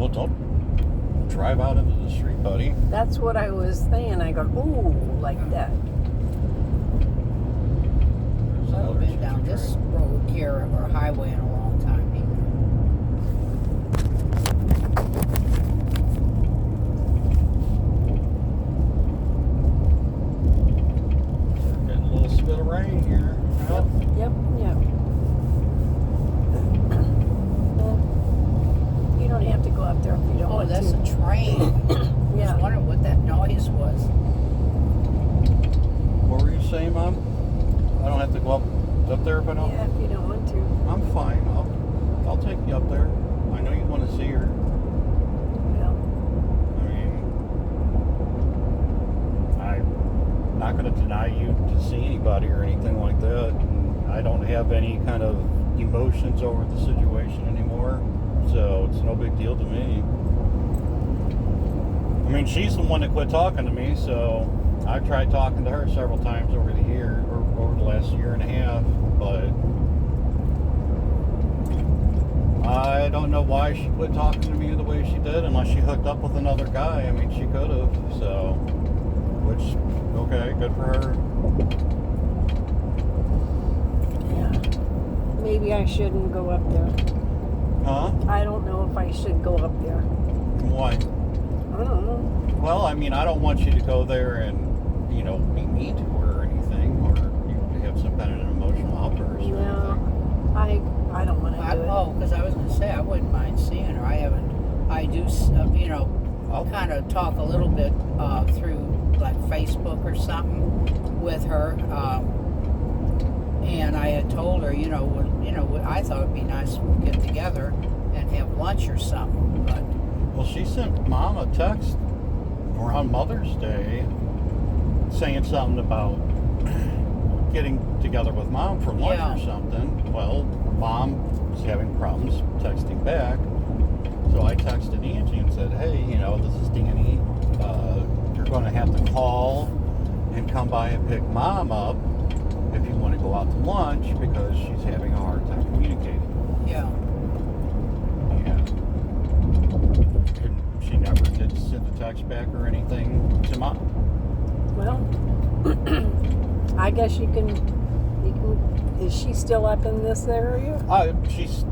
well, don't drive out into the street, buddy. That's what I was saying. I go, ooh, like that. I haven't been down this road here or highway in a long time We're getting a little spit of rain here. Yep. Well, you don't have to go up there if you don't want that's to. a train. I was wondering what that noise was. What were you saying, Mom? I don't have to go up there if I don't? Yeah, if you don't want to. I'm fine. I'll take you up there. I know you want to see her. Well, I mean, I'm not going to deny you to see anybody or anything like that. And I don't have any kind of emotions over the situation anymore, so it's no big deal to me. I mean, she's the one that quit talking to me, so I've tried talking to her several times over the year, or over the last year and a half, but I don't know why she quit talking to me the way she did, unless she hooked up with another guy. I mean, she could have, so, which, okay, good for her. yeah. Maybe I shouldn't go up there. Huh? I don't know if I should go up there. Why? I don't know. Well, I mean, I don't want you to go there and, be mean to her or anything, or you have some kind of an emotional outburst or anything. I don't want to do it. Oh, because I was going to say I wouldn't mind seeing her. I do, kind of talk a little bit through like Facebook or something with her. And I had told her, I thought it'd be nice if we get together and have lunch or something. But Well, she sent Mom a text around Mother's Day saying something about getting together with Mom for lunch or something. Well, Mom was having problems texting back. So I texted Angie and said, hey, this is Danny. You're going to have to call and come by and pick Mom up if you want to go out to lunch because she's having a hard time communicating. yeah. And she never did send a text back or anything to Mom. Well, I guess you can. Is she still up in this area? She's.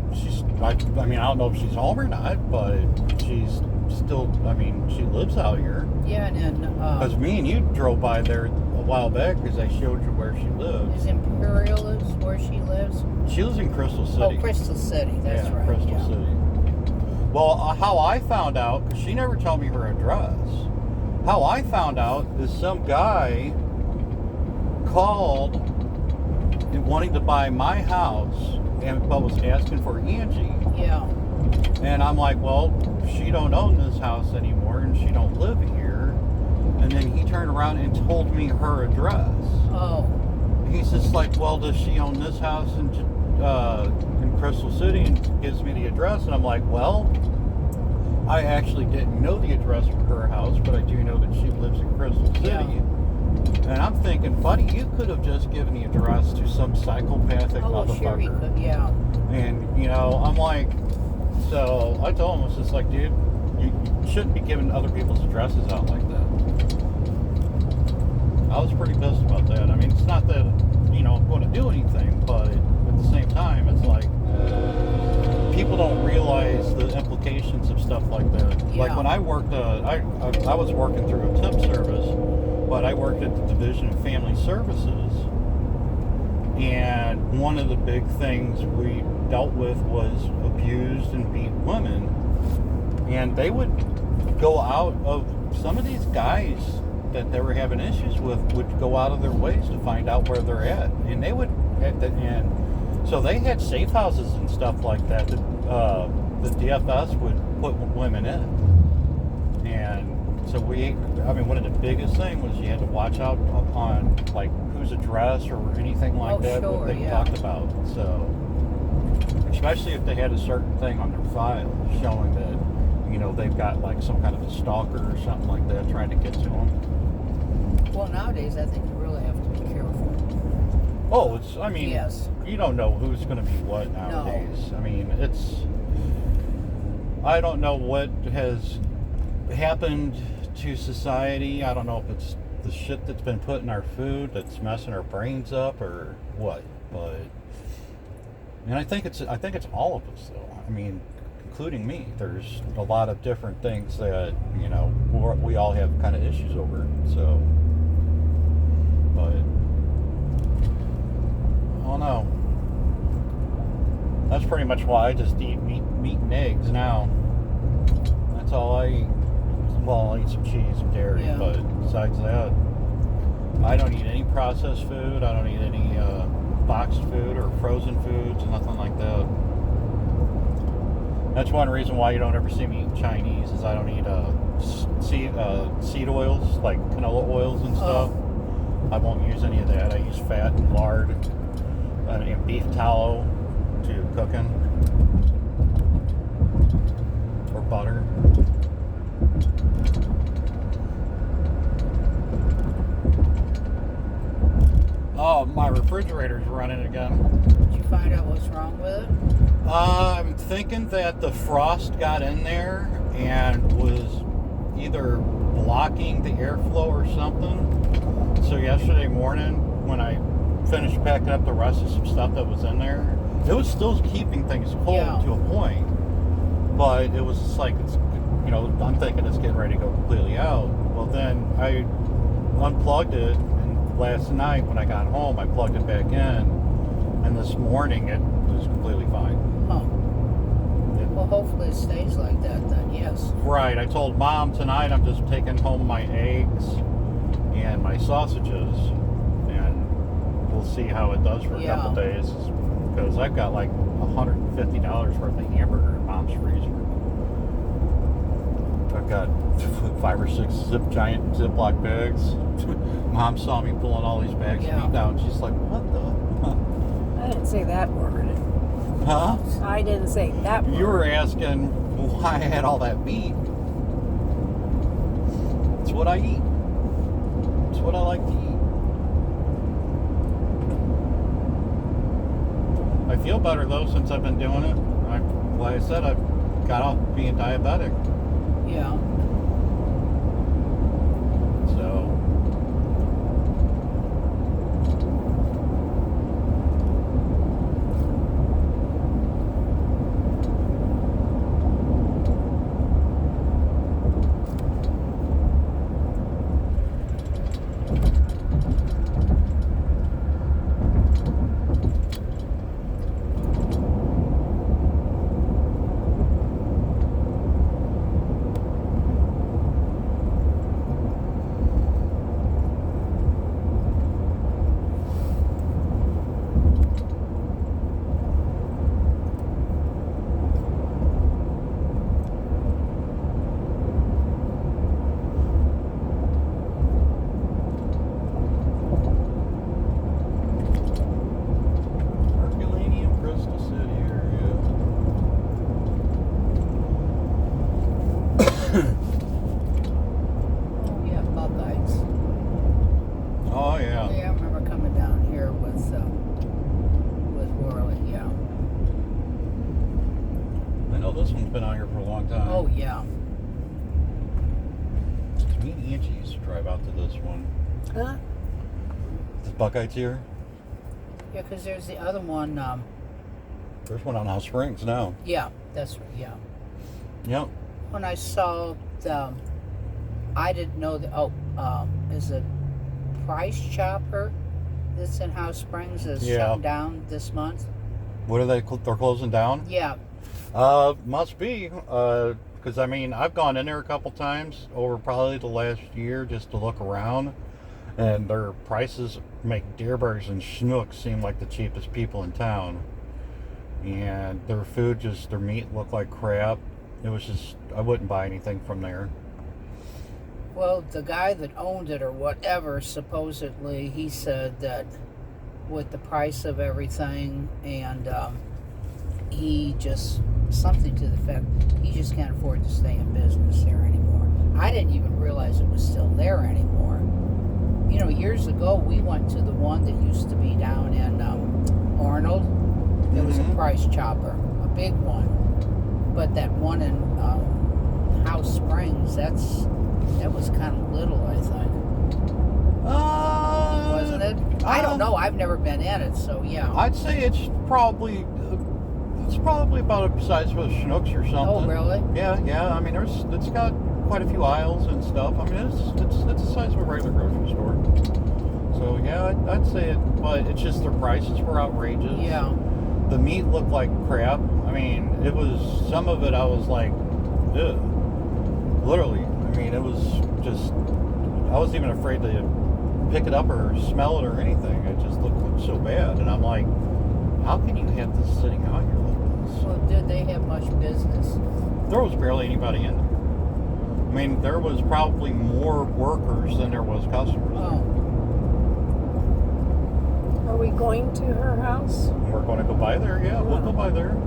I mean, I don't know if she's home or not, but she's still. I mean, she lives out here. Yeah, and Because me and you drove by there a while back because I showed you where she lives. is Imperial is where she lives? She lives in Crystal City. Oh, Crystal City. That's right. Crystal yeah. City. Well, how I found out, because she never told me her address. How I found out is some guy called wanting to buy my house but was asking for Angie. Yeah. And I'm like, well, she don't own this house anymore and she don't live here. And then he turned around and told me her address. Oh. He's just like, well, does she own this house in Crystal City? And gives me the address. And I'm like, well, I actually didn't know the address for her house, but I do know that she lives in Crystal City. Yeah. And I'm thinking, buddy, you could have just given the address to some psychopathic motherfucker. Sure he could, yeah. And, I'm like, so I told him, it's just like, dude, you shouldn't be giving other people's addresses out like that. I was pretty pissed about that. I mean, it's not that, I'm going to do anything, but at the same time, it's like, people don't realize the implications of stuff like that. Yeah. Like when I worked, I was working through a temp service, but I worked at the Division of Family Services, and one of the big things we dealt with was abused and beat women, and they would go out of, some of these guys that they were having issues with would go out of their ways to find out where they're at, and they would, and so they had safe houses and stuff like that the DFS would put women in. And so one of the biggest things was you had to watch out on like whose address or anything like that what they talked about. So especially if they had a certain thing on their file showing that they've got like some kind of a stalker or something like that trying to get to them. Well, nowadays I think you really have to be careful. Oh, yes. You don't know who's going to be what nowadays. No. I mean, I don't know what has happened to society. I don't know if it's the shit that's been put in our food that's messing our brains up or what. But and I think it's all of us though. I mean, including me. There's a lot of different things that we all have kind of issues over. So, but I don't know. That's pretty much why I just eat meat and eggs now. That's all I eat. Well, I'll eat some cheese and dairy, Yeah. but besides that, I don't eat any processed food. I don't eat any boxed food or frozen foods, nothing like that. That's one reason why you don't ever see me eat Chinese, is I don't eat seed oils, like canola oils and stuff. I won't use any of that. I use fat and lard and beef tallow to cooking, or butter. Oh, my refrigerator's running again. Did you find out what's wrong with it? I'm thinking that the frost got in there and was either blocking the airflow or something. So yesterday morning, when I finished packing up the rest of some stuff that was in there, it was still keeping things cold to a point. But it was just like, I'm thinking it's getting ready to go completely out. Well, then I unplugged it, and last night when I got home, I plugged it back in, and this morning it was completely fine. Huh. Well, hopefully it stays like that then, yes. Right. I told Mom tonight I'm just taking home my eggs and my sausages, and we'll see how it does for a couple days, because I've got like $150 worth of hamburger in Mom's freezer. I've got 5 or 6 giant Ziploc bags. Mom saw me pulling all these bags of meat down. She's like, what the? I didn't say that word. Huh? I didn't say that word. You were asking why I had all that meat. It's what I eat. It's what I like to eat. I feel better though since I've been doing it. Like I said, I've got off being diabetic. Yeah. So. Oh, yeah. Me and Angie used to drive out to this one. Huh? The Buckeyes here? Yeah, because there's the other one. There's one on Hot Springs now. Yeah, that's right, yeah. Yep. When I saw the, I didn't know that, is it Price Chopper that's in Hot Springs is shutting down this month? What are they? They're closing down? Yeah. Must be. Because, I mean, I've gone in there a couple times over probably the last year just to look around. And their prices make Deerbergs and Schnooks seem like the cheapest people in town. And their food, their meat looked like crap. It was just, I wouldn't buy anything from there. Well, the guy that owned it or whatever, supposedly, he said that with the price of everything and he just, something to the effect, he just can't afford to stay in business there anymore. I didn't even realize it was still there anymore. You know, years ago, we went to the one that used to be down in Arnold. There was a Price Chopper, a big one. But that one in House Springs, that was kind of little, I think. Wasn't it? I don't know. I've never been in it, so yeah. I'd say it's probably about the size of a Schnucks or something. Oh, really? Yeah. I mean, it's got quite a few aisles and stuff. I mean, it's the size of a regular grocery store. So yeah, I'd say it, but it's just their prices were outrageous. Yeah. The meat looked like crap. I mean, it was, some of it I was like, ugh. Literally. I mean, it was just, I wasn't even afraid to pick it up or smell it or anything. It just looked so bad. And I'm like, how can you have this sitting out here like this? Well, did they have much business? There was barely anybody in there. I mean, there was probably more workers than there was customers. Oh. Are we going to her house? We're going to go by there. Yeah, we'll go by there.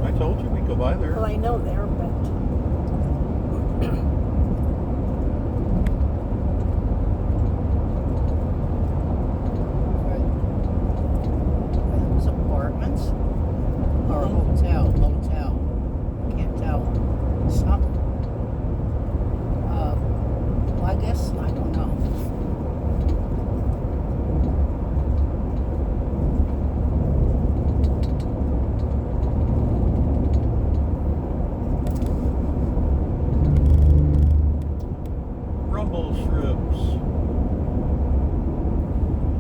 I told you we'd go by there. Well, I know there, but Are those apartments? Or a hotel? Motel? Can't tell. Something. Well, I guess, I don't know.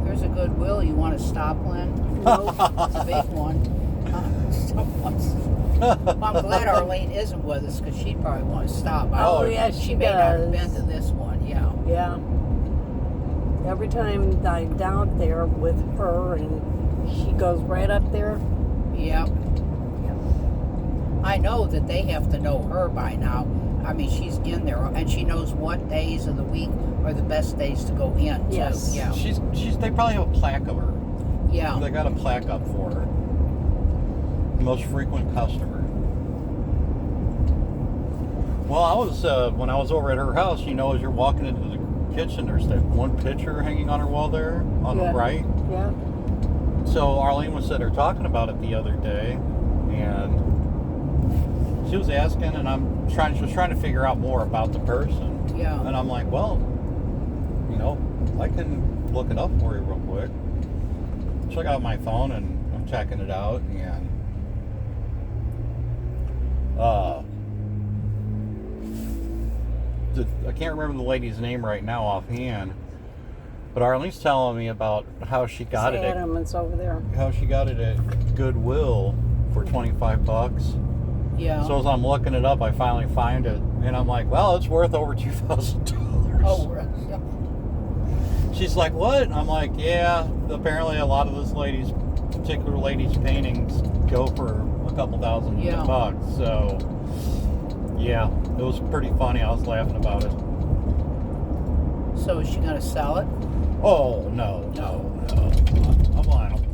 There's a Goodwill. You want to stop, Lynn? no. It's a big one. Well, I'm glad Arlene isn't with us because she'd probably want to stop. Oh, yeah, she she may not have does. been to this one. Yeah. Yeah. Every time I'm down there with her, and she goes right up there. Yep. I know that they have to know her by now. I mean, she's in there, and she knows what days of the week are the best days to go in. Too. Yes. Yeah. They probably have a plaque of her. Yeah. They got a plaque up for her. Most frequent customer. Well, I was when I was over at her house. You know, as you're walking into the kitchen, there's that one picture hanging on her wall there on the right. Yeah. So Arlene was sitting there talking about it the other day, and she was asking, and she was trying to figure out more about the person. Yeah. And I'm like, well, you know, I can look it up for you real quick. So I got my phone and I'm checking it out, and I can't remember the lady's name right now offhand, but Arlene's telling me about how she got it. Adam, it's over there. How she got it at Goodwill for $25. Yeah. So as I'm looking it up, I finally find it, and I'm like, well, it's worth over $2,000. Oh, right. Yeah. She's like, what? I'm like, yeah, apparently a lot of this particular lady's paintings go for a couple thousand bucks. So, yeah, it was pretty funny. I was laughing about it. So is she going to sell it? Oh, no.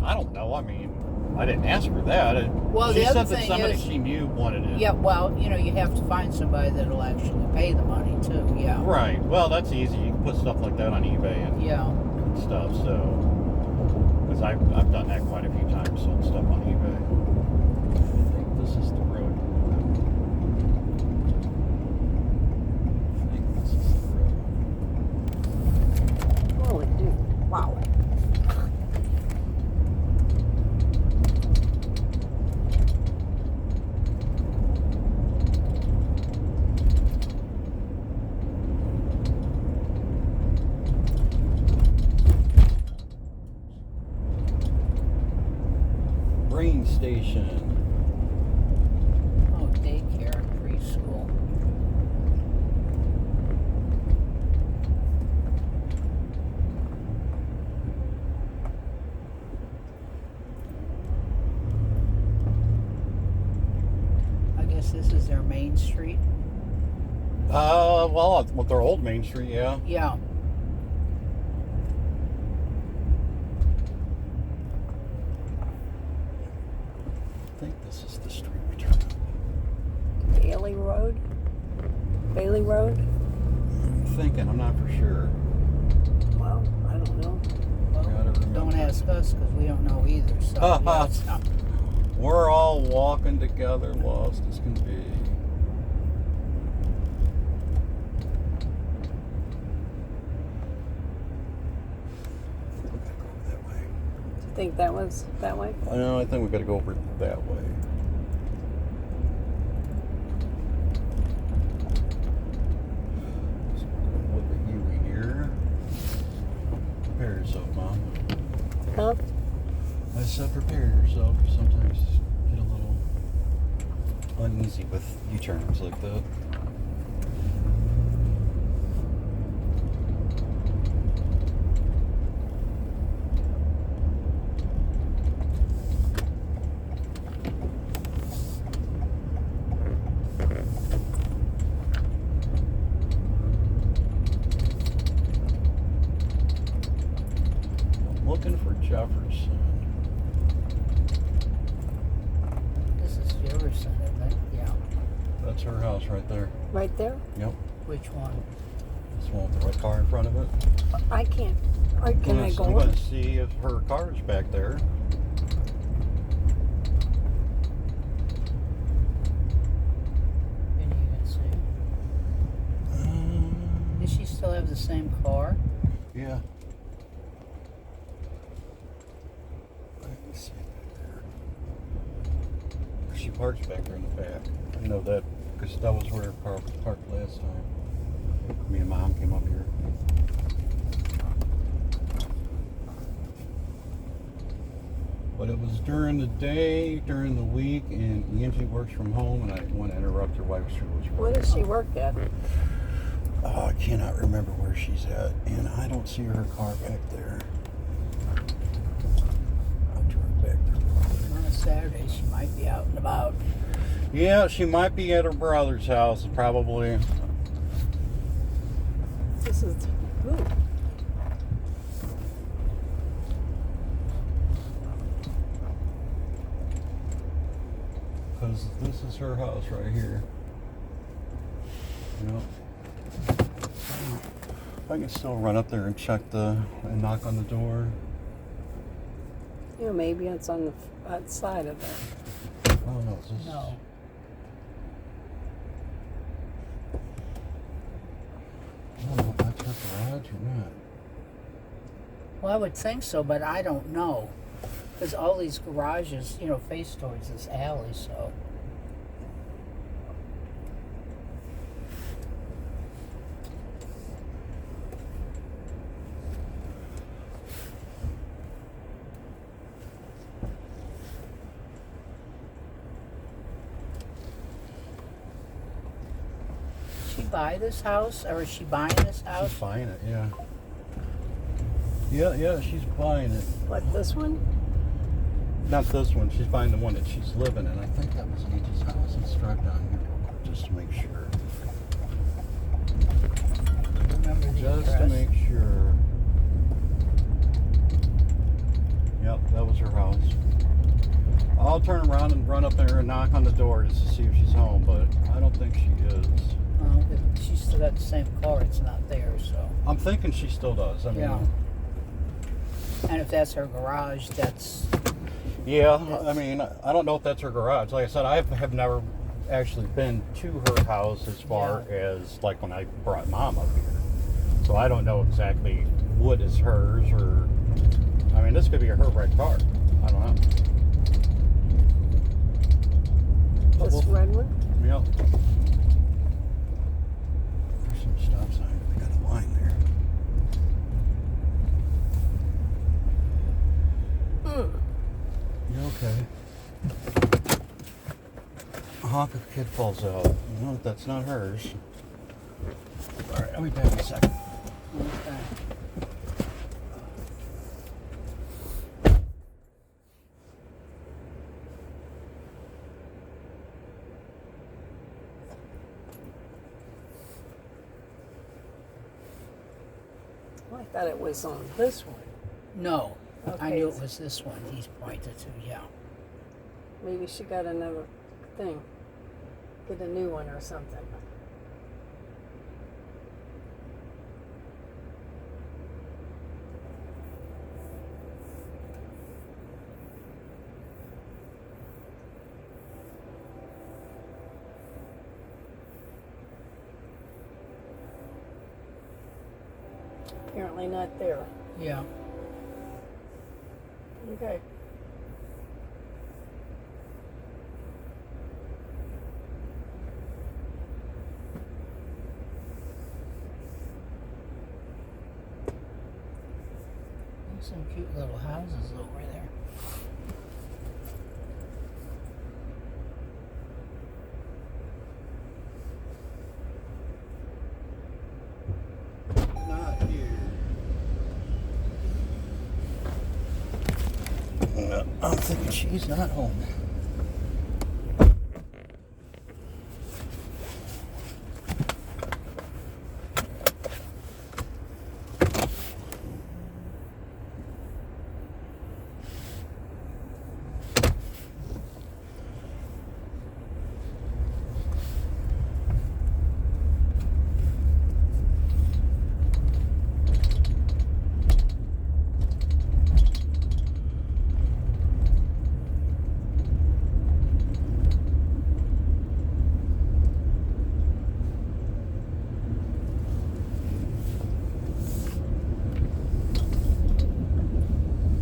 I don't know. I mean, I didn't ask her that. Well, she the said other that thing somebody is, she knew wanted it. Yeah, well, you know, you have to find somebody that'll actually pay the money, too. Yeah. Right. Well, that's easy. You can put stuff like that on eBay and stuff. So, because I've done that quite a few times, sold stuff on eBay. I think this is the road. Holy dude. Wow. Brain station. Oh, daycare, preschool. I guess this is their main street. Well, with their old Main Street, yeah. Yeah. I think this is the street we turned up. Bailey Road? Bailey Road? I'm thinking, I'm not for sure. Well, I don't know. Well, Gotta remember. don't ask us because we don't know either. So, yeah, it's not- We're all walking together, lost as can be. Gotta go over that way. Do you think that was that way? No, I think we gotta go over that way. So we're gonna look at you here. Prepare yourself, Mom. Huh? I said prepare yourself. You sometimes get a little uneasy with U-turns like that. I'm looking for Jefferson. This is Jefferson, isn't it? Yeah. That's her house right there. Right there? Yep. Which one? This one with the red car in front of it. I can't. Can I go I'm in? going to see if her car's back there. Can you even see? Does she still have the same car? Yeah. I can see it back there. She parks back there in the back. I know that because that was where her car was parked last time. Me and Mom came up here. But it was during the day, during the week, and Angie works from home, and I didn't want to interrupt her while she was working. What does she work at? Oh, I cannot remember where she's at, and I don't see her car back there. I'll drive back there. On a Saturday, she might be out and about. Yeah, she might be at her brother's house, probably. This is. Ooh. Because this is her house right here. You know, I can still run up there and check and knock on the door. You know, maybe it's on the outside of it. Oh no, is this? No. I don't know if that's her garage or not. Well, I would think so, but I don't know. Because all these garages, you know, face towards this alley, so. Did she buy this house, or is she buying this house? She's buying it, yeah. Yeah, she's buying it. What, this one? Not this one. She's buying the one that she's living in. I think that was Angie's house. Let's drive down here real quick just to make sure. Remember the Just to address? make sure. Yep, that was her house. I'll turn around and run up there and knock on the door just to see if she's home, but I don't think she is. If she's still got the same car, it's not there, so. I'm thinking she still does. I mean, Yeah. And if that's her garage, that's. yeah, I mean, I don't know if that's her garage. Like I said, I have never actually been to her house as far as like when I brought Mom up here. So I don't know exactly what is hers or. I mean, this could be her red car. I don't know. But This red one? Yeah. There's some stop sign. We got a line there. You okay? Honk if a kid falls out. No, that's not hers. Alright, I'll be back in a second. Okay. Oh, I thought it was on this one. No. I Okay. knew it was this one he's pointed to, yeah. Maybe she got another thing. Get a new one or something. apparently not there. Yeah. Okay. There's some cute little houses over there. Not here. No, I'm thinking she's not home.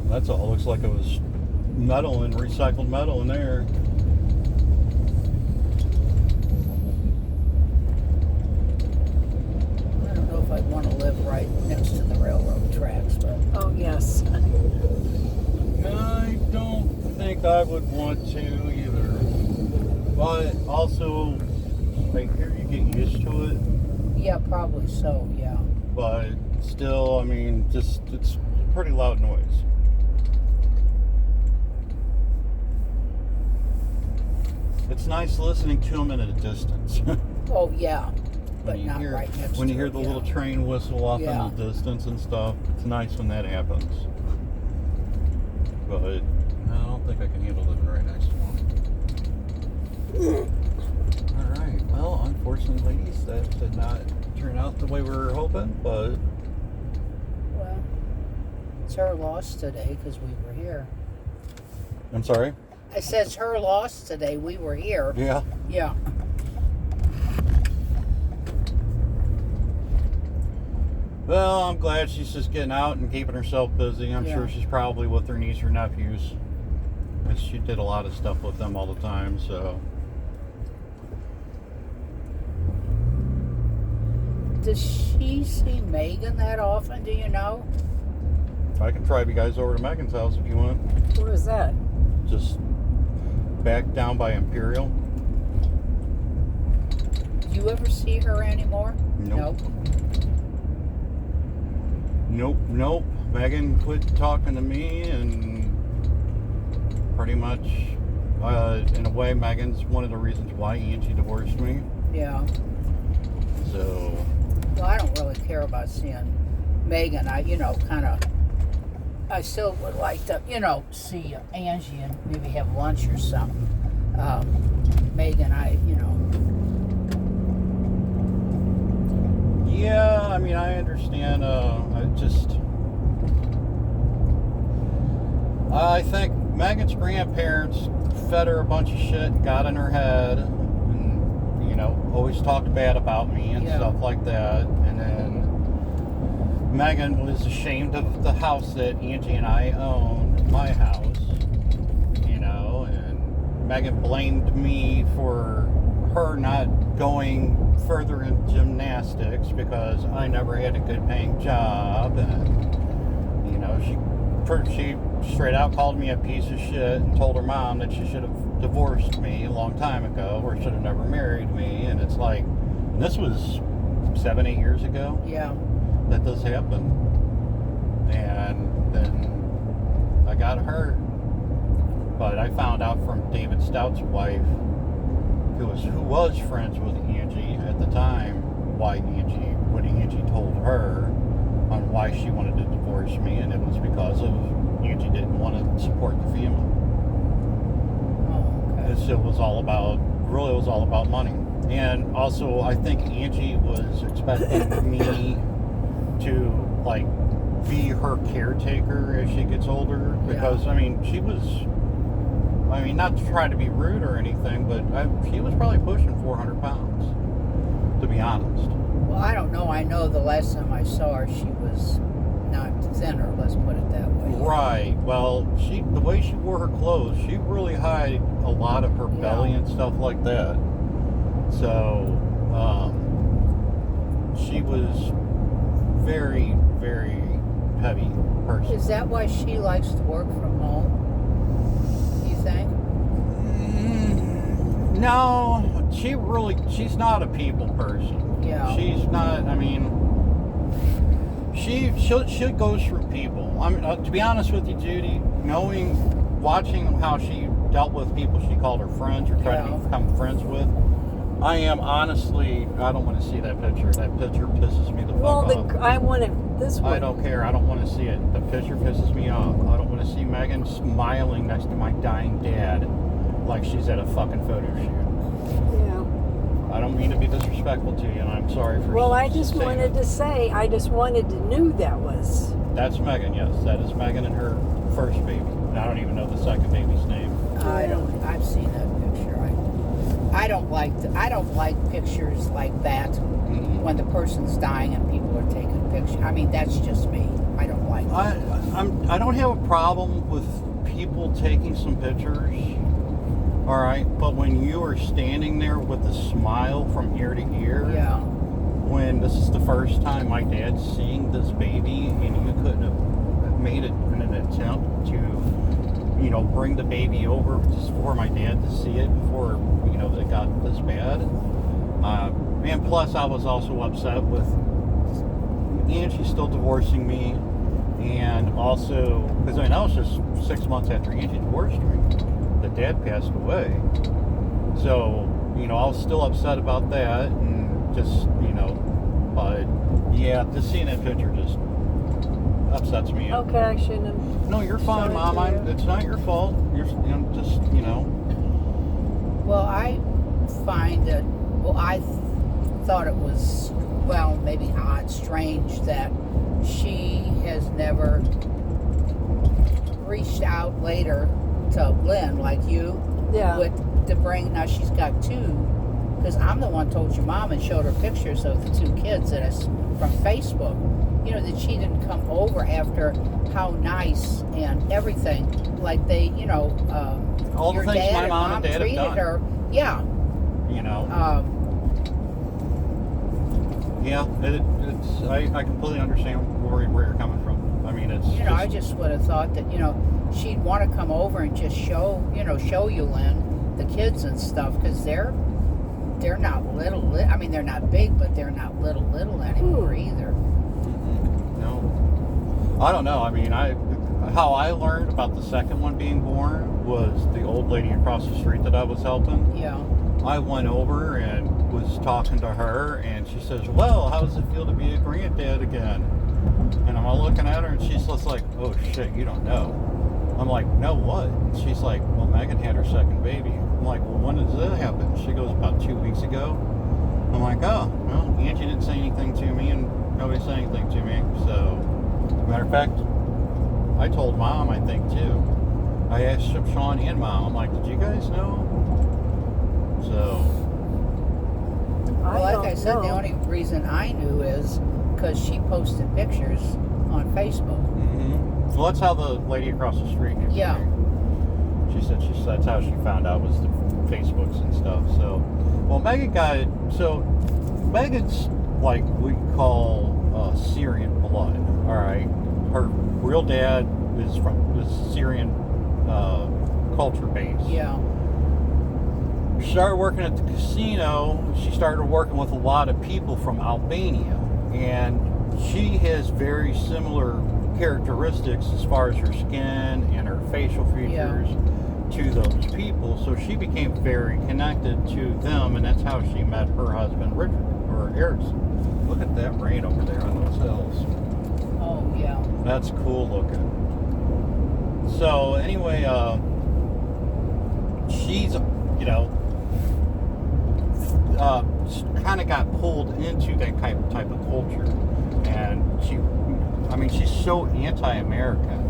That's all. Looks like it was metal and recycled metal in there. I don't know if I'd want to live right next to the railroad tracks, but Oh, yes. I don't think I would want to either. But also, I hear you get used to it. yeah, probably so, yeah. But still, I mean, just it's pretty loud noise. It's nice listening to them at a distance. Oh, yeah, but When you not hear- right next to When you hear it, the yeah. little train whistle off Yeah. in the distance and stuff, it's nice when that happens. But I don't think I can handle living right next to one. Alright, well, unfortunately, ladies, that did not turn out the way we were hoping, but Well, it's her loss today because we were here. I'm sorry? I said it's her loss today. We were here. Yeah. Yeah. Well, I'm glad she's just getting out and keeping herself busy. I'm Yeah. sure she's probably with her niece or nephews. 'Cause she did a lot of stuff with them all the time, so. Does she see Megan that often? Do you know? I can drive you guys over to Megan's house if you want. Where is that? Just back down by Imperial. Do you ever see her anymore? Nope. Nope. Megan quit talking to me, and pretty much, in a way, Megan's one of the reasons why Angie divorced me. Yeah. So, Well, I don't really care about seeing Megan. I still would like to, see Angie and maybe have lunch or something. Megan, yeah, I mean, I understand. I think Megan's grandparents fed her a bunch of shit, got in her head, and, always talked bad about me and Yeah. stuff like that. And then Megan was ashamed of the house that Angie and I owned, my house, and Megan blamed me for her not going further in gymnastics because I never had a good paying job, and she straight out called me a piece of shit and told her mom that she should have divorced me a long time ago or should have never married me. And it's like, this was 7-8 years ago yeah. that this happened, and then I got hurt. But I found out from David Stout's wife, who was friends with Angie at the time, what Angie told her on why she wanted to divorce me, and it was because of Angie didn't want to support the family. Oh, okay. It was all about money. And also, I think Angie was expecting me to, be her caretaker as she gets older. Because, she was, not to try to be rude or anything, but she was probably pushing 400 pounds, to be honest. Well, I don't know. I know the last time I saw her, she was not thinner. Let's put it that way. Right. Well, the way she wore her clothes, she really hid a lot of her belly and stuff like that. So, she was very, very heavy person. Is that why she likes to work from home? You think? No, she's not a people person. Yeah. She's not, I mean, she goes through people. I mean, to be honest with you, Judy, watching how she dealt with people she called her friends or tried to become friends with, I am honestly, I don't want to see that picture. That picture pisses me the fuck off. I want it this way. I don't care. I don't want to see it. The picture pisses me off. I don't want to see Megan smiling next to my dying dad like she's at a fucking photo shoot. Yeah. I don't mean to be disrespectful to you, and I'm sorry for Well, I just saying wanted to say, I just wanted to know that was. That's Megan, yes. That is Megan and her first baby. And I don't even know the second baby's name. I've seen that picture. I don't like pictures like that when the person's dying and people are taking pictures. I mean, that's just me. I don't like it. I don't have a problem with people taking some pictures. All right, but when you are standing there with a smile from ear to ear, when this is the first time my dad's seeing this baby, and you couldn't have made it in an attempt to, bring the baby over just for my dad to see it before, it got this bad. And plus, I was also upset with Angie still divorcing me, and also because that was just 6 months after Angie divorced me. The dad passed away. So, I was still upset about that, and just, but yeah, just seeing that picture just upsets me. Okay, I shouldn't have. No, you're fine, Mom. It's not your fault. You're just. Well, I find that, I thought it was, maybe odd, strange that she has never reached out later to Lynn like you to bring. Now she's got two, because I'm the one told your mom and showed her pictures of the two kids from Facebook. That she didn't come over after how nice and everything, like they, all your the things dad my and mom and dad treated have done. her. Yeah. Yeah, it's. I completely understand where you're coming from. I mean, it's. I just would have thought that she'd want to come over and just show you, Lynn, the kids and stuff, because they're not little. I mean, they're not big, but they're not little anymore either. No, I don't know. I mean, how I learned about the second one being born was the old lady across the street that I was helping. Yeah. I went over and was talking to her, and she says, "Well, how does it feel to be a granddad again?" And I'm all looking at her, and she's just like, "Oh shit, you don't know." I'm like, "No, what?" And she's like, "Well, Megan had her second baby." I'm like, "Well, when did that happen?" She goes, "About 2 weeks ago." I'm like, "Oh, well, Angie didn't say anything to me, and nobody said anything to me." So, matter of fact, I told Mom, I think too. I asked Sean and Mom, I'm like, "Did you guys know?" So, like I said, the only reason I knew is because she posted pictures on Facebook. Mm-hmm. Well, that's how the lady across the street knew. Yeah. She said that's how she found out was the Facebooks and stuff. So, well, Megan's like we call Syrian blood. All right, her real dad is from the Syrian culture base. Yeah. She started working at the casino. She started working with a lot of people from Albania, and she has very similar characteristics as far as her skin and her facial features to those people. So she became very connected to them, and that's how she met her husband, Richard, or Erickson. Look at that rain over there on those hills. Oh, yeah. That's cool looking. So anyway, she's, kind of got pulled into that type of culture, and she's so anti-American.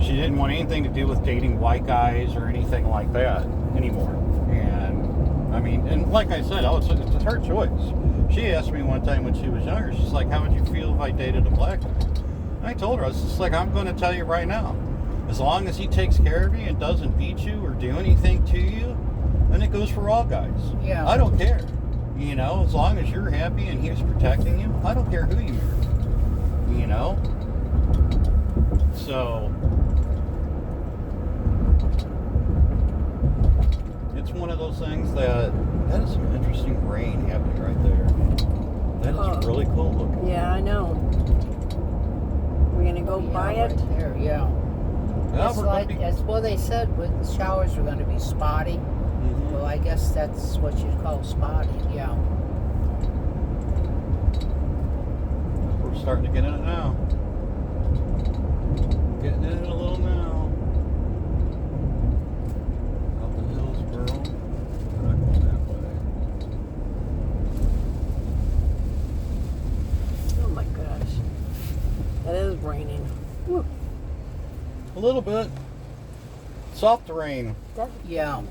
She didn't want anything to do with dating white guys or anything like that anymore. And I mean, and like I said, it's her choice. She asked me one time when she was younger, she's like, how would you feel if I dated a black guy? And I told her, I was just like, I'm going to tell you right now. As long as he takes care of you and doesn't beat you or do anything to you, and it goes for all guys. Yeah. I don't care. You know, as long as you're happy and he's protecting you, I don't care who you marry. You know? So, it's one of those things that is some interesting rain happening right there. That is really cool looking. Yeah, I know. We're going to go buy it? Right there, yeah. Yeah, It's we're like, gonna be, as well, they said with the showers are going to be spotty. Mhm. Well, I guess that's what you'd call spotty, yeah. We're starting to get in it now. Getting in it a little now. Up the hills, girl. We're not going that way. Oh my gosh. It is raining. Whew. A little bit. Soft rain. That, Yeah.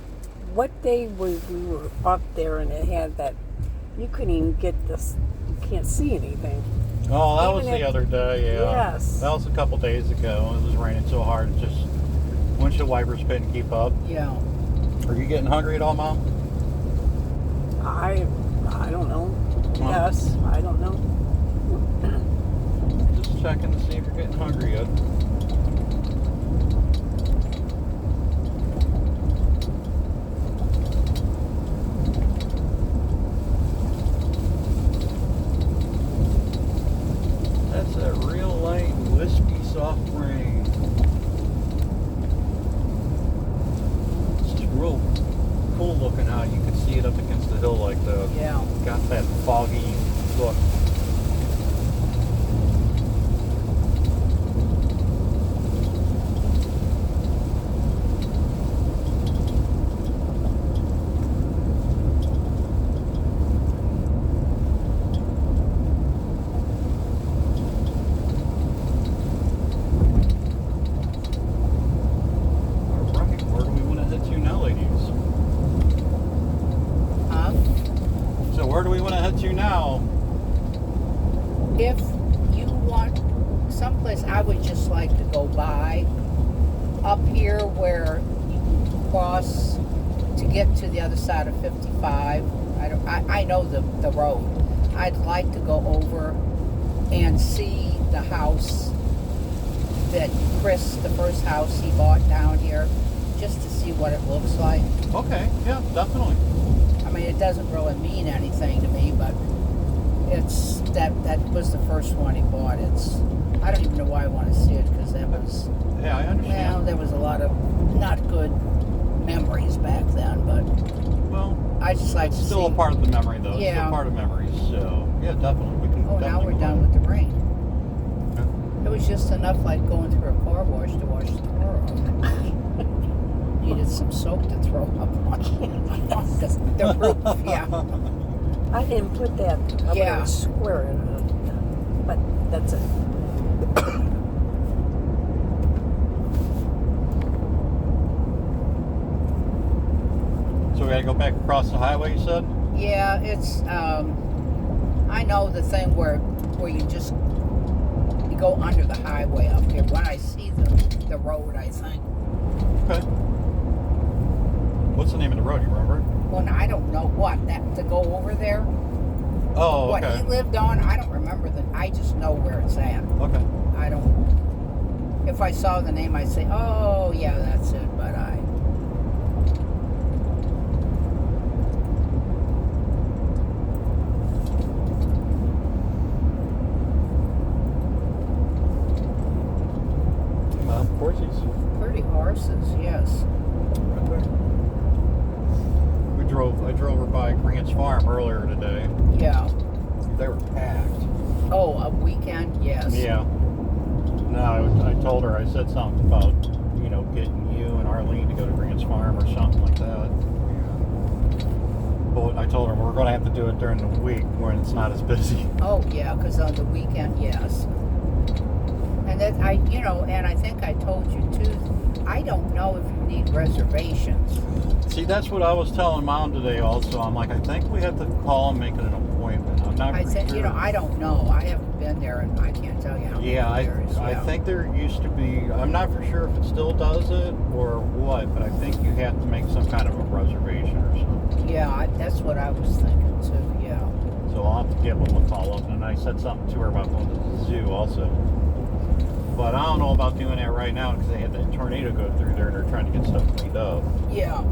what day was we were up there and it had that, you couldn't even get this, you can't see anything. Oh, that was Even the if- other day, yeah. Yes. That was a couple days ago. It was raining so hard, it just windshield wipers couldn't keep up. Yeah. Are you getting hungry at all, Mom? I don't know. Huh? Yes, I don't know. Just checking to see if you're getting hungry yet. That's that real light, wispy, soft rain. It's just real cool looking how you can see it up against the hill like that. Yeah. Got that foggy look. Alright, where do we want to head to now, ladies? Huh? So where do we want to head to now? If you want someplace, I would just like to go by up here where you can cross to get to the other side of 55. I know the road. I'd like to go over and see the house that Chris, the first house he bought down here, just to see what it looks like. Okay, yeah, definitely. I mean, it doesn't really mean anything to me, but it's that was the first one he bought. I don't even know why I want to see it, because that was, Yeah, I well, understand. there was a lot of not good memories back then, but Well, I just like it's to still see. a part of the memory, though. It's Yeah. still part of memories. So, yeah, definitely. We can Oh, now definitely we're go done on. with the rain. Yeah. It was just enough like going through a car wash to wash the car off. Needed some soap to throw up on the roof, yeah. I didn't put that, I Yeah. would have square in it, but that's it. So we gotta go back across the highway, you said? Yeah, it's I know the thing where you just you go under the highway up here. When I see the road, I think. Okay. What's the name of the road, you remember? Well, I don't know what that to go over there. Oh, What okay. he lived on, I don't remember I just know where it's at. Okay. I don't. If I saw the name, I'd say, "Oh, yeah, that's it." But Horses. pretty horses, yes. Right there. I drove her by Grant's Farm earlier today. Yeah. They were packed. Oh, a weekend, yes. Yeah. No, I told her, I said something about, getting you and Arlene to go to Grant's Farm or something like that. But I told her we're going to have to do it during the week when it's not as busy. Oh, yeah, because on the weekend, yes. And that and I think I told you too, I don't know if you need reservations. See, that's what I was telling Mom today also. I'm like, I think we have to call and make it an appointment. I'm not I for think, sure. I don't know. I haven't been there, and I can't tell you how many Yeah, years. I think there used to be. I'm not for sure if it still does it or what, but I think you have to make some kind of a reservation or something. Yeah, that's what I was thinking too. Yeah. So I'll have to give them a call up. And I said something to her about going to the zoo also. But I don't know about doing that right now because they had that tornado go through there and they're trying to get stuff cleaned up. Yeah.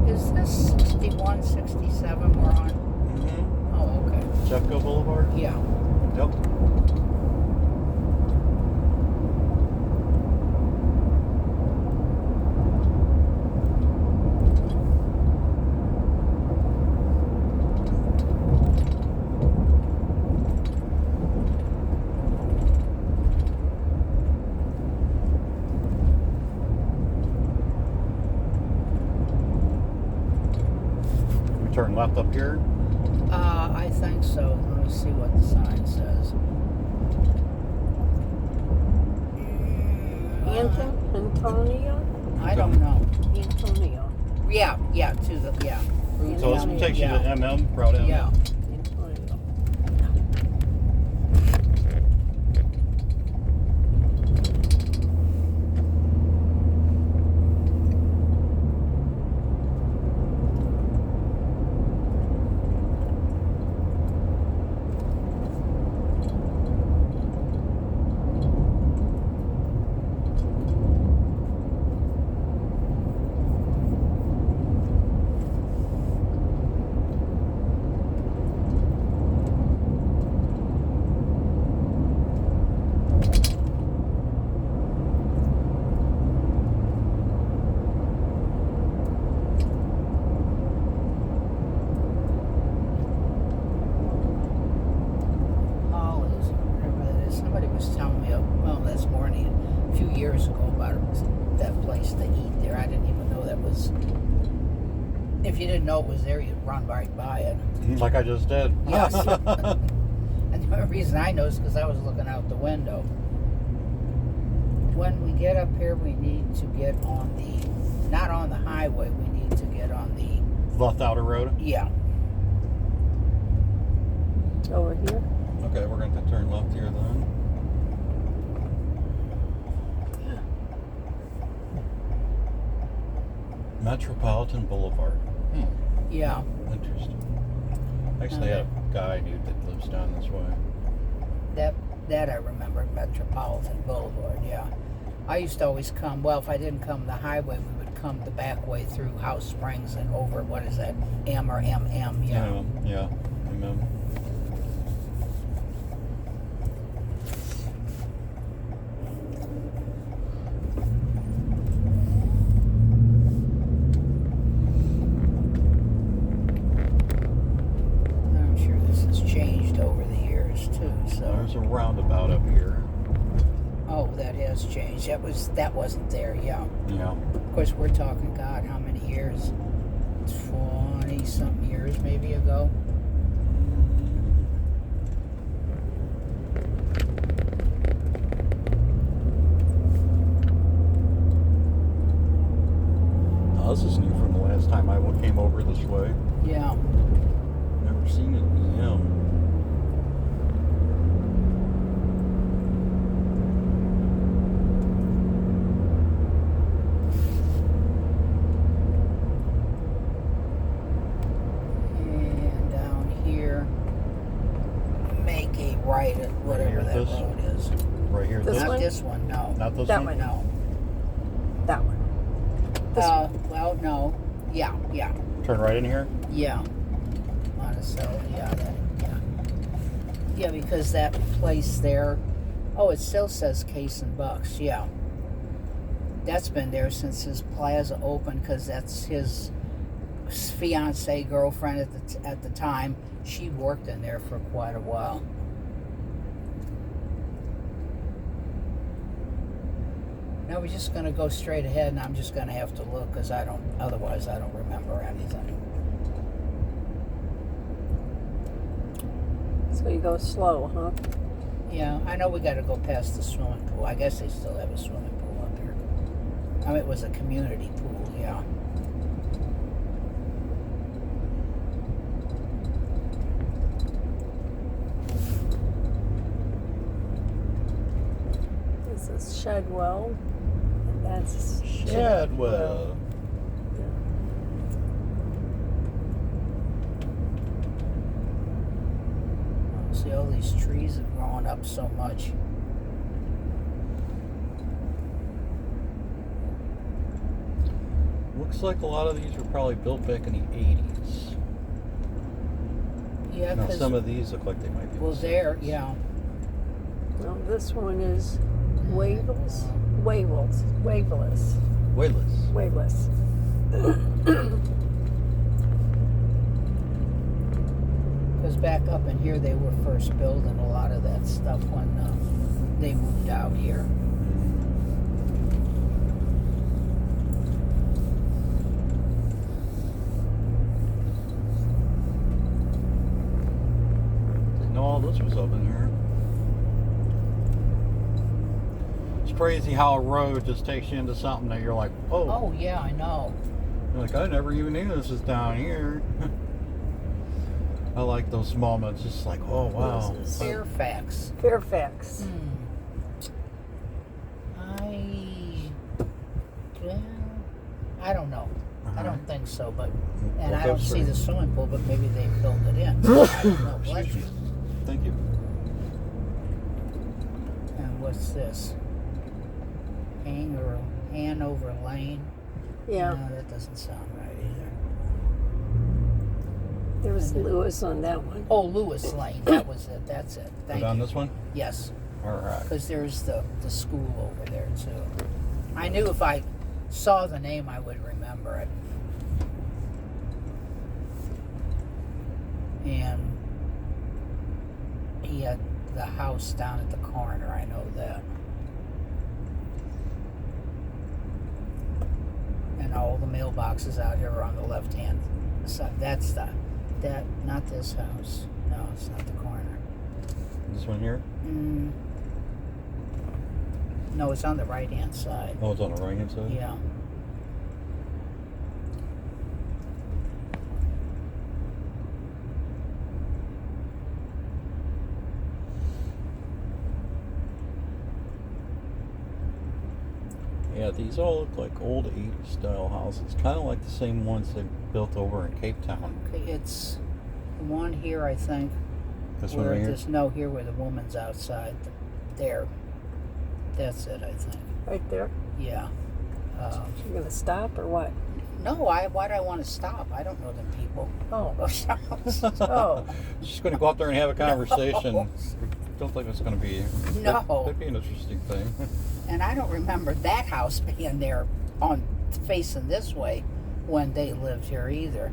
Is this 61, 67 we're on? Mm-hmm. Oh, okay. Jeffco Boulevard? Yeah. Yep. We turn left up here. I think so. Let me see what the sign says. Antonio? I don't know. Antonio. Yeah, to the, yeah. Route So this down, takes you yeah. to MM, Route MM. Yeah. Antonio. Olives, whatever that is. Somebody was telling me, well, this morning, a few years ago, about that place to eat there. I didn't even know that was. If you didn't know it was there, you'd run right by it. Like I just did. Yes. And the only reason I know is because I was looking out the window. When we get up here, we need to get on the, not on the highway, we need to get on the, Left outer road. yeah. Over here? Okay, we're going to turn left here then. Metropolitan Boulevard. Yeah. Interesting. Actually, I have a guy, dude, that lives down this way. That I remember, Metropolitan Boulevard, yeah. I used to always come, well, if I didn't come the highway, we would come the back way through House Springs and over, what is that, M or MM, yeah. Yeah. Amen. I'm sure this has changed over the years too, so. There's a roundabout up here. Oh, that has changed. That wasn't there, yeah. Yeah. Of course, we're talking, God, how many years? 20-something years maybe ago. Oh, this is new from the last time I came over this way. Yeah. Never seen it in EM. And down here, make a right at whatever here, that this? road is. Right here. This Not one? this one, no. Not this That one? one. No. That one. This Well, no. Yeah. Turn right in here? Yeah. Monticello, yeah, yeah. Yeah, because that place there, oh, it still says Case and Bucks, yeah. That's been there since his plaza opened, because that's his fiance, girlfriend at the time. She worked in there for quite a while. Now we're just gonna go straight ahead, and I'm just gonna have to look because otherwise I don't remember anything. So you go slow, huh? Yeah, I know we got to go past the swimming pool. I guess they still have a swimming pool up here. I mean, it was a community pool, yeah. This is Shedwell. And that's Shadwell. See, all these trees have grown up so much. Looks like a lot of these were probably built back in the 80s. Yeah, Now because some of these look like they might be. well, the there, 70s. yeah. Well, this one is Wavels. Wavels. Waveless. Wayless. Waveless. Because back up in here, they were first building a lot of that stuff when they moved out here. Didn't know all this was up in here. It's crazy how a road just takes you into something that you're like, oh. Oh, yeah, I know. You're like, I never even knew this was down here. I like those moments, just like, oh wow. Fairfax. Fairfax. I don't know. I don't think so, but and Well, I don't that's see right. the swimming pool, but maybe they filled it in. No, bless Excuse you. me. Thank you. And what's this? Hanover Lane. Yeah. No, that doesn't sound right either. There's Lewis on that one. Oh, Lewis Lane. That was it. That's it. Put Thank on you. this one? Yes, All right. because there's the school over there too. I knew if I saw the name, I would remember it. And he had the house down at the corner. I know that. And all the mailboxes out here are on the left hand side. That's not this house. No, it's not the corner. This one here? No, it's on the right hand side. Oh, it's on the right hand side? Yeah. Yeah, these all look like old 80s style houses. Kind of like the same ones they built over in Cape Town. Okay, it's the one here, I think. This one where right here? there's no here where the woman's outside. There. That's it, I think. Right there. Yeah. You're going to stop or what? No, why do I want to stop? I don't know them people. Oh. Oh. Just going to go out there and have a conversation. No. Don't think it's going to be. No. That'd be an interesting thing. And I don't remember that house being there on facing this way when they lived here either.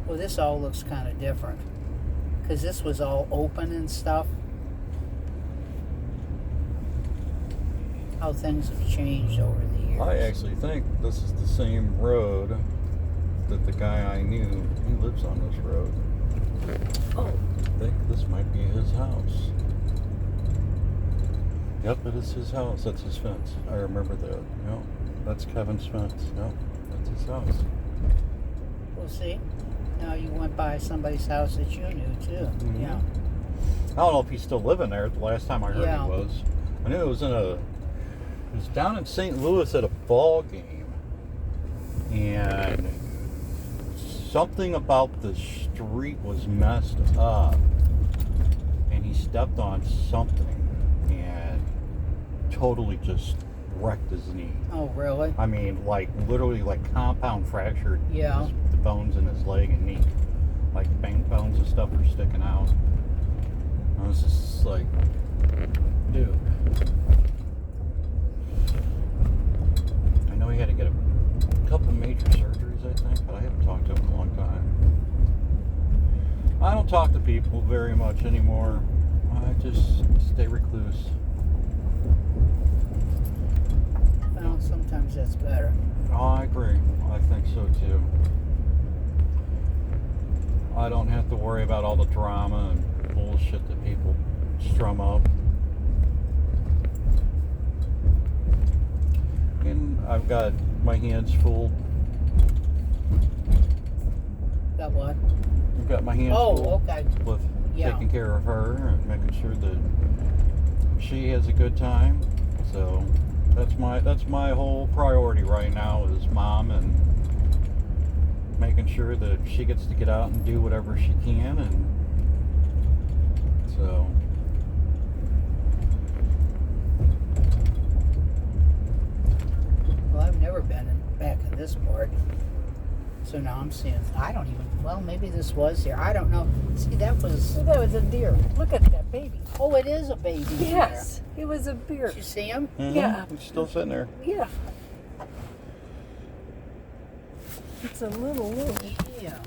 Well, this all looks kind of different because this was all open and stuff. How things have changed over the years. I actually think this is the same road that the guy I knew, he lives on this road. Oh. I think this might be his house. Yep, it is his house. That's his fence. I remember that. Yep, that's Kevin's fence. Yep, that's his house. We'll see. Now you went by somebody's house that you knew too. Mhm. Yeah. I don't know if he's still living there. The last time I heard Yeah. he was. I knew it was down in St. Louis at a ball game. And something about the street was messed up. And he stepped on something and totally just wrecked his knee. Oh, really? I mean, like literally, like compound fractured. Yeah. The bones in his leg and knee, like bones and stuff were sticking out. I was just like, dude. I know he had to get a couple major surgeries, I think, but I haven't talked to him in a long time. I don't talk to people very much anymore. I just stay recluse. Well, sometimes that's better. Oh, I agree. I think so too. I don't have to worry about all the drama and bullshit that people strum up. And I've got my hands full. Got what? I've got my hands Oh, full okay. with Yeah. taking care of her and making sure that she has a good time. So that's my whole priority right now is mom and making sure that she gets to get out and do whatever she can, and so Well, I've never been back in this part. So now I'm seeing, I don't even, well, maybe this was here. I don't know. See, that was, Oh, that was a deer. Look at that baby. oh, it is a baby. Yes, it was a Here. deer. Did you see him? Yeah. it's still sitting there. Yeah. It's a little. Yeah.